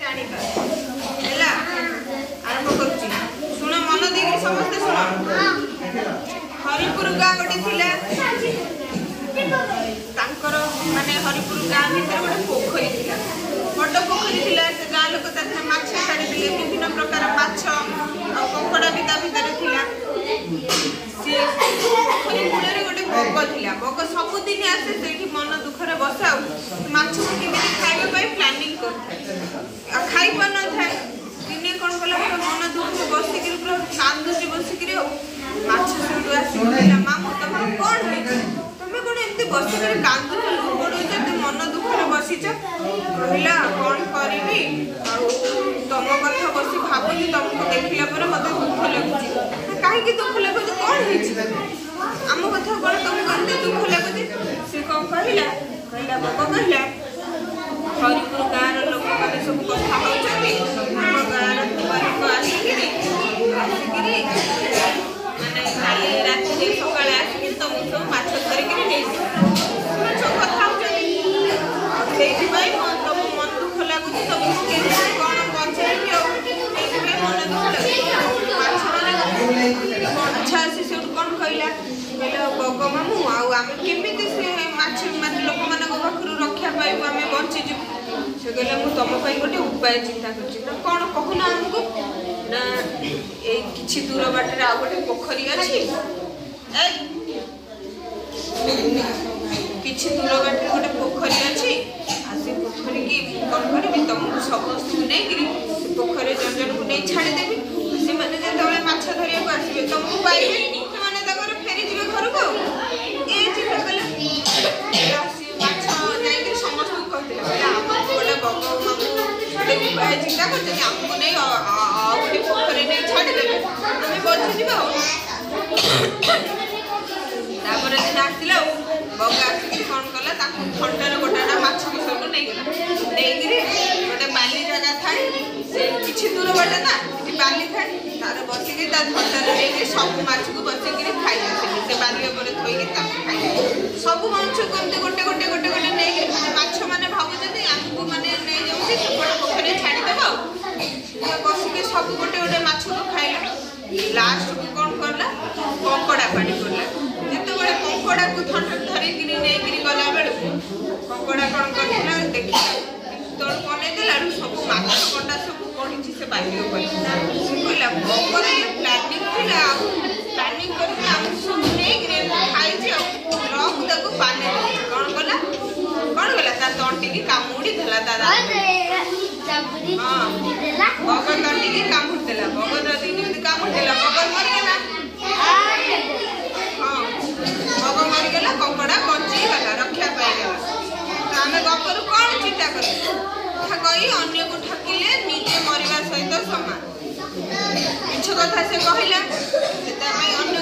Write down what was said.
जानिबा हैला आरंभ करूची सुन मन देगी समस्त सुन हरिपुर गाँ गोटे थिला तांकर माने हरिपुर गाँ भीतर गोटे पोखरी थिला बड़ पोखरी थिला से गाँ लोक ताथे माछ छाड़ी दिले विभिन्न प्रकार माछ आ कंकड़ा भी ता भीतर थिला से पोखरी कूड़े गोटे बग थिला बग सबुदिन आसे सेठी मन दुखरे बसाउ माछ को केमिति खाइबा पई प्लानिंग करथे आ खाइ पर न थाए दिने कोन कला मन दुख बसी के पूरा कांदुची बसी के माछ सुडु आसी मामू तमर कोन हे तमे कोन एते बसी के कांदु लोडो जे मन दुखरे बसीछ कहला कोन करिवि आ तम कथा बसी भाबुनी तुमको देखिला पर मते दुख लागुची काहे कि दुख लागुची कोन हेछि आम कथा कोन तुम करते दुख लागुची से कोन कहला बाबा कहला हरिपुर गाँव लोक मैंने सब कथा होती आम गाँव तुम्हारी को आसिकी माने काली राति सकाଳେ आसिकी तुमको सब माछ धरिकी सब कथा होती तुम मन दुख लगुच तुमको केମିତି कौन बचाइबी मन दुख लगे अच्छा से कौन कहला बग मामू आम केमी से माछ लोक मान पाखु रक्षा पाइबू आम बचीजु से कहले मु तुम गोटे उपाय चिंता कर कौन कहूना आमको ना कि दूर बाटर आ गए पोखरी अच्छी कि दूर बाटर गोटे पोखरी अच्छी से पोखरी की कौन करी तुमको समस्त नहीं पोखरी जन जन को नहीं छाड़देवी से मैंने जो माछ धरिया को आसवे तुमको पाइबे से फेरी जी घर को ये चिंता कले माछ जाए समस्त कहते बोले बग मामू उपाय चिंता करते आमको नहीं गोटे पोखरी नहीं छाड़देवे आम बचीजा दिन आसला बग आसिक कौन कला थंडार गोटाटा माछ को सब नहीं गोटे बाली जगह थाए कि दूर बाटे ना बाली थाए तार बसिक थंडार लेकिन सब माछ को बसिक खाई से बाली पर थोक खाई सब माछ कमती गोटे गोटे गोटे गोटे नहीं माछ मैंने भावुँ आमको मैंने नहीं जाऊँगी सेपटे पोखरी छाड़देव बसिक सब गोटे गोटे माछ को खाइला लास्ट को कौन करला कंकड़ा पानी पड़ला जिते कंकड़ा को थंड धरिकी नहीं गला बेलू कंकड़ा कौन कर देखा तोड़ बनईदेला सब माछ कंडा सब पड़ी से बाल्टी कहला बगर प्लानिंग थी प्लानिंग करके सब नहीं खाई रख पानी कौन कला कौन कला तंटी की कामुड़ी देला बगर तंटी की कामुड़ी देला बगर कामुड़ी देला बगर मरीगला हाँ बगर मरीगला कंकड़ा बची गला रक्षा पाईगला आम गपर कौन चिंता कर कही अन्य को ठकिले निजे मरवा सहित सामान मिछ कथा से कहला अन्य